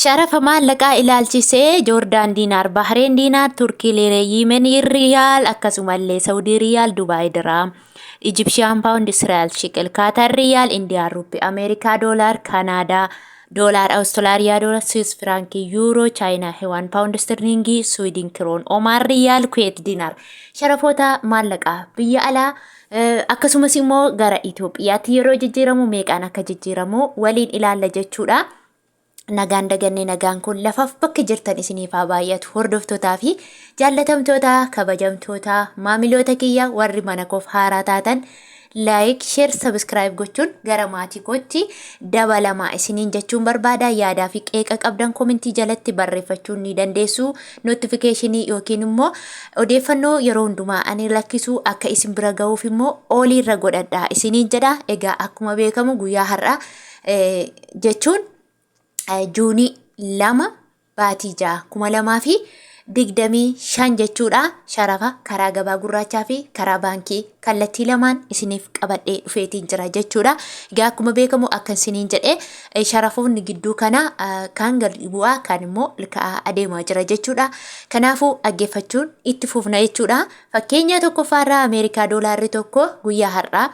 Sharafa maallaqaa ilaalchisee Joordaan diinaar, Bahareen diinaar, Turkii liiree, Yemen riyaal, akkasumallee Saawudii riyaal, Dubaay diraam, Ijipshaan paawundi, Israa'el shiqil, Kaatar riyaal, Indiyaa ruupii, Ameerikaa doolaar, Kanaadaa doolaar, Awustiraaliyaa doolaar, Swiss firankii, Yuuroo, Chaayinaa hewaan, paawundi stirlingii, Swiidin kiroon, Omaan riyaal, Kuweet diinaar. Sharafoota maallaqaa biyya alaa akkasumas immoo gara Itoophiyaatti yeroo jijjiiramu meeqaan akka jijjiiramu waliin ilaalla jechuudha. Nagaan daganne nagaan kun lafaaf bakka jirtan isiniif haa baay'atu. Hordoftootaa fi jaallatamtoota kabajamtoota maamiloota kiyya warri mana koof haaraa taatan like, share, subscribe gochuun gara maatii kootti dabalamaa isiniin jechuun barbaada. Yaadaa fi qeeqa qabdan komentii jalatti barreeffachuun ni dandeessu. Notificationii yookiin immoo odeeffannoo yeroo hundumaa ani lakkisu akka isin bira ga'uuf immoo oliirra godhadhaa isiniin jedha. Egaa akkuma beekamu guyyaa har'aa jechuun Juunii 2 baatii 6,2025 jechuudha. Sharafa karaa gabaa gurraachaa fi karaa baankii kallattii lamaan isiniif qabadhee dhufeetiin jira jechuudha. Egaa akkuma beekamu akka isiniin jedhee sharafoonni gidduu kana kan gadi bu'aa kan immoo ilka'aa adeemaa jira jechuudha. Kanaafuu dhaggeeffachuun itti fufna jechuudha. Fakkeenya tokkoffaarraa Ameerikaa doolaarri tokko guyyaa har'aa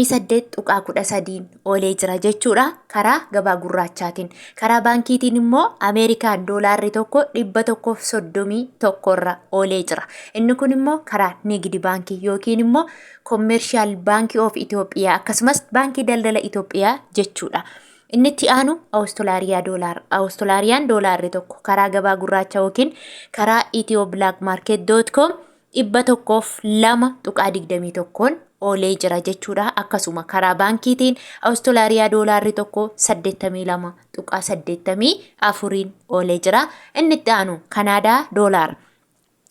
158.13 oolee jira jechuudha karaa gabaa gurraachaatiin. Karaa baankiitiin immoo Ameerikaan doolaarri tokko 131 irra oolee jira. Inni kun immoo karaa nigdi baankii yookiin immoo Commercial Baankii of Itoophiyaa akkasumas baankii daldala Itoophiyaa jechuudha. Inni itti aanu Awustiraaliyaa doolaar. Awustiraaliyaa doolaarri tokko karaa gabaa gurraacha yookiin karaa ethio-blackmarket.com 102.21 oolee jira jechuudha. Akkasuma karaa baankiitiin Awustiraaliyaa doolaarri tokko 82.84 oolee jira. Inni itti aanu Kanaadaa doolaar.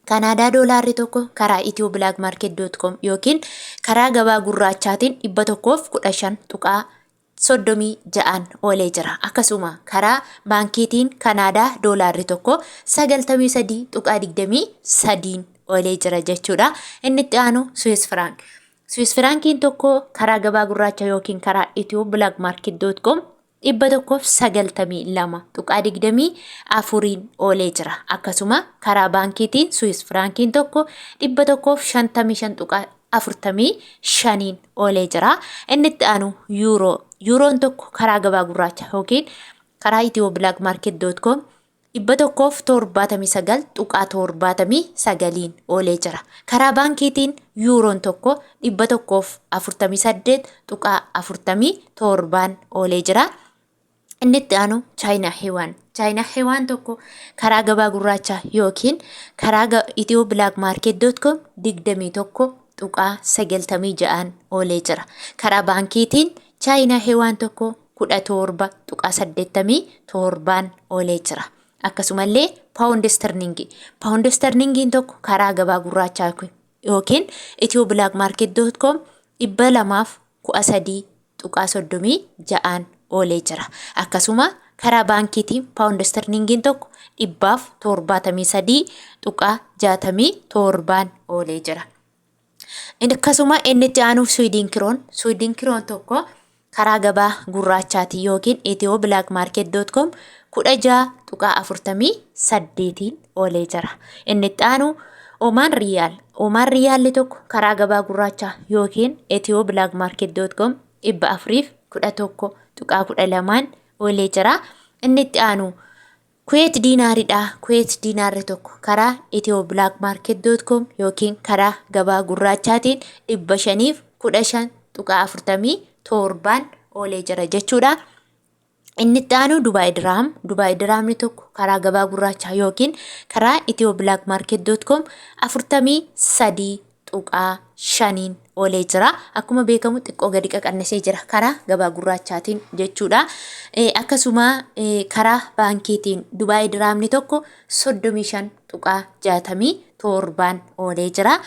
Kanaadaa doolaarri tokko karaa ethio-blackmarket.com yookiin karaa gabaa gurraachaatiin 115.36 oolee jira. Akkasuma karaa baankiitiin Kanaadaa doolaarri tokko 93.23 oolee jira jechuudha. Inni itti aanu Swiss franc. Swiss frankiin tokko karaa gabaa gurraacha yookiin karaa ethio-blackmarket.com 192.24 oolee jira. Akkasuma karaa baankiitiin Swiss frankiin tokko 155.45 oolee jira. Inni itti aanu Yuuroo. Yuuroon tokko karaa gabaa gurraacha yookiin karaa ethio-blackmarket.com 179.79 oolee jira. Karaa baankiitiin Yuuroon tokko 148.47 oolee jira. Inni itti aanu Chaayinaa hewaan. Chaayinaa hewaan tokko karaa gabaa gurraacha yookiin karaa ethio-blackmarket.com 21.96 oolee jira. Karaa baankiitiin Chaayinaa hewaan tokko 17.87 oolee jira. Akkasumallee paawundi stirlingii. Paawundi stirlingiin tokko karaa gabaa gurraachaa yookiin ethio-blackmarket.com 213.36 oolee jira. Akkasuma karaa baankiitiin paawundi stirlingiin tokko 173.67 oolee jira. Akkasuma inni itti aanu Swiidin kiroon. Swiidin kiroon tokko karaa gabaa gurraachaati yookiin ethio-blackmarket.com 16.48 oolee jira. Inni itti aanu Olmaan riyaal. Olmaan riyaalli tokko karaa gabaa gurraacha yookiin ethio-blackmarket.com 411.12 oolee jira. Inni itti aanu Kuweet diinaaridha. Kuweet diinaarri tokko karaa ethio-blackmarket.com yookiin karaa gabaa gurraachaatiin 515.47 oolee jira jechuudha. Inni itti aanu Dubaay diraam. Dubaay diraamni tokko karaa gabaa gurraacha yookiin karaa ethio-blackmarket.com 43.5 oolee jira. Akkuma beekamu xiqqoo gadi qaqannasee jira karaa gabaa gurraachaatiin jechuudha. Akkasuma karaa baankiitiin Dubaay diraamni tokko 35.67 oolee jira.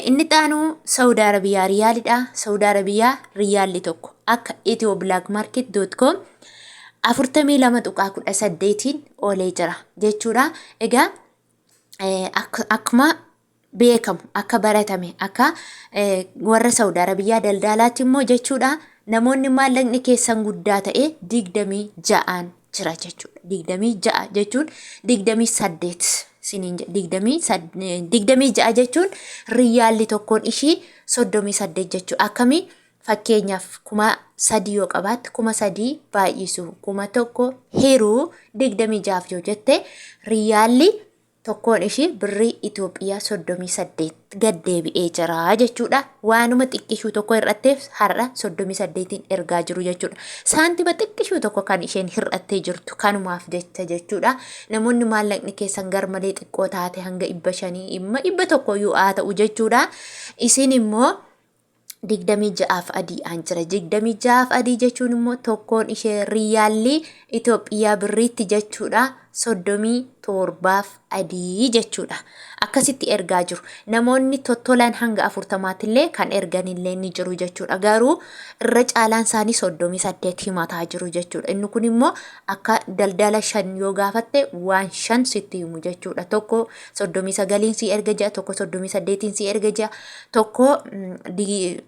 Inni itti aanu Saawudii Arabiyaa riyaalidha. Saawudii Arabiyaa riyaalli tokko akka ethio-blackmarket.com 42.18 oolee jira jechuudha. Egaa akkuma beekamu akka baratame akka warra Saawudii Arabiyaa daldalaatti immoo jechuudha namoonni maallaqni keessan guddaa ta'e 26 jira jechuudha. 26 jechuun 28 siniin 26 jechuun riyaalli tokkoon ishii 38 jechuudha. Akkamii fakkeenyaaf 3,000 yoo qabaatte 3,000 baay'isu 1,000 hiruu 26 yoo jette riyaalli tokkoon ishii birrii Itoophiyaa 38 gad deebi'ee jira jechuudha. Waanuma xiqqishuu tokko hir'atteef har'a 38 ergaa jiru jechuudha. Saantima xiqqishuu tokko kan isheen hir'attee jirtu kanumaaf jecha jechuudha. Namoonni maallaqni keessan garmalee xiqqoo taate hanga 500 imma 100 yoo haa ta'u jechuudha. Isin immoo 26 adii'aan jira. 26 adii jechuun immoo tokkoon ishee riyaalli Itoophiyaa birriitti jechuudha. 37 adii jechuudha. Akkasitti ergaa jiru. Namoonni tottolaan hanga 40 illee kan erganillee ni jiru jechuudha. Garuu irra caalaan isaanii 38 himataa jiru jechuudha. Inni kun immoo akka daldala 5 yoo gaafatte waan 5 sitti himu jechuudha. Tokko 39 si erga jira, tokko 38 si erga jira, tokko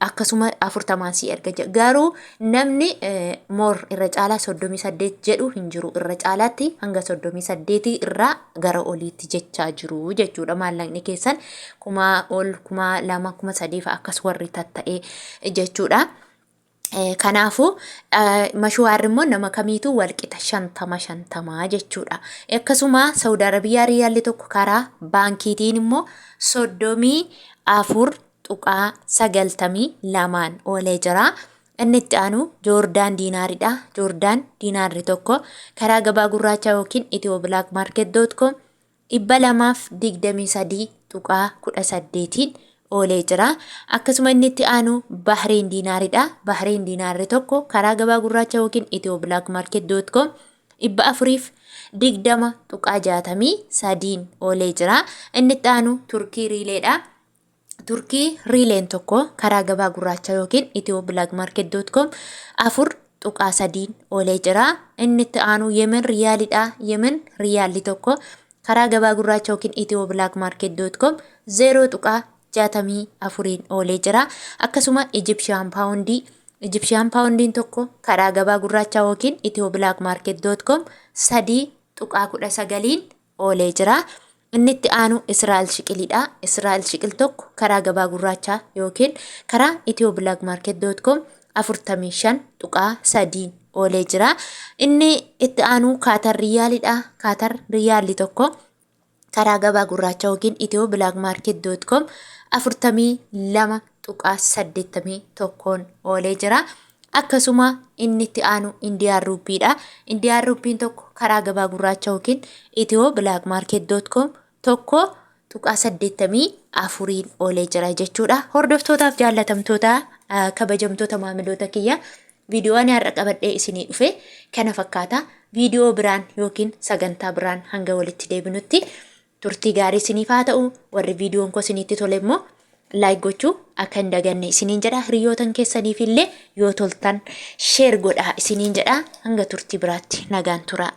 akkasuma 40 si erga jira. Garuu namni moor irra caalaa 38 jedhu hin jiru. Irra caalaatti hanga 38 irraa gara oliitti jechaa jiru jechuudha. Maallaqni keessan 1,000, 2,000, 3,000 akkas warri tatta'ee jechuudha. Kanaafu mashwaarri immoo nama kamiitu walqixa 50 jechuudha. Akkasuma Saudi Arabiyaa riyaalli tokko karaa baankiitiin immoo 34.92 oolee jira. Inni itti aanu Joordaan diinaaridha. Joordaan diinaarri tokko karaa gabaa gurraachaa yookiin ethioblakmarket.com 223.18 oolee jira. Akkasuma inni itti aanu Bahrein diinaaridha. Bahrein diinaarri tokko karaa gabaa gurraachaa yookiin ethioblakmarket.com 420.63 oolee jira. Inni itti aanu Turkii riileedha. Turkii riileen tokko karaa gabaa gurraachaa yookiin ethioblakmarket.com 4.3 oolee jira. Inni itti aanu Yemen riyaalidha. Yemen riyaalli tokko karaa gabaa gurraachaa yookiin ethioblakmarket.com 0.64 oolee jira. Akkasuma Egyptian poundiin tokko karaa gabaa gurraachaa yookiin ethioblakmarket.com 3.19 oolee jira. Inni itti aanu Israa'el shiqilidha. Israa'el shiqil tokko karaa gabaa gurraachaa yookiin karaa ethioblakmarket.com 45.3 oolee jira. Inni itti aanu Kaatar riyaalidha. Kaatar riyaalli tokko karaa gabaa gurraachaa yookiin ethioblakmarket.com 42.81 oolee jira. Akkasuma inni itti aanu Indiyaan ruupiidha. Indiyaan ruupiin tokko karaa gabaa gurraachaa yookiin ethioblakmarket.com 1.84 oolee jira jechuudha. Hordoftootaaf jaallatamtoota kabajamtoota maamiloota kiyya viidiyoo ani har'a qabadhee isinii dhufe kana fakkaata. Viidiyoo biraan yookiin sagantaa biraan hanga walitti deebinutti turtii gaarii isiniif haa ta'u. Warri viidiyoon koo isinitti tole immoo laayik gochuu akka hin daganne isiniin jedha. Hiriyootan keessaniif illee yoo toltan sheer godhaa isiniin jedha. Hanga turtii biraatti nagaan tura.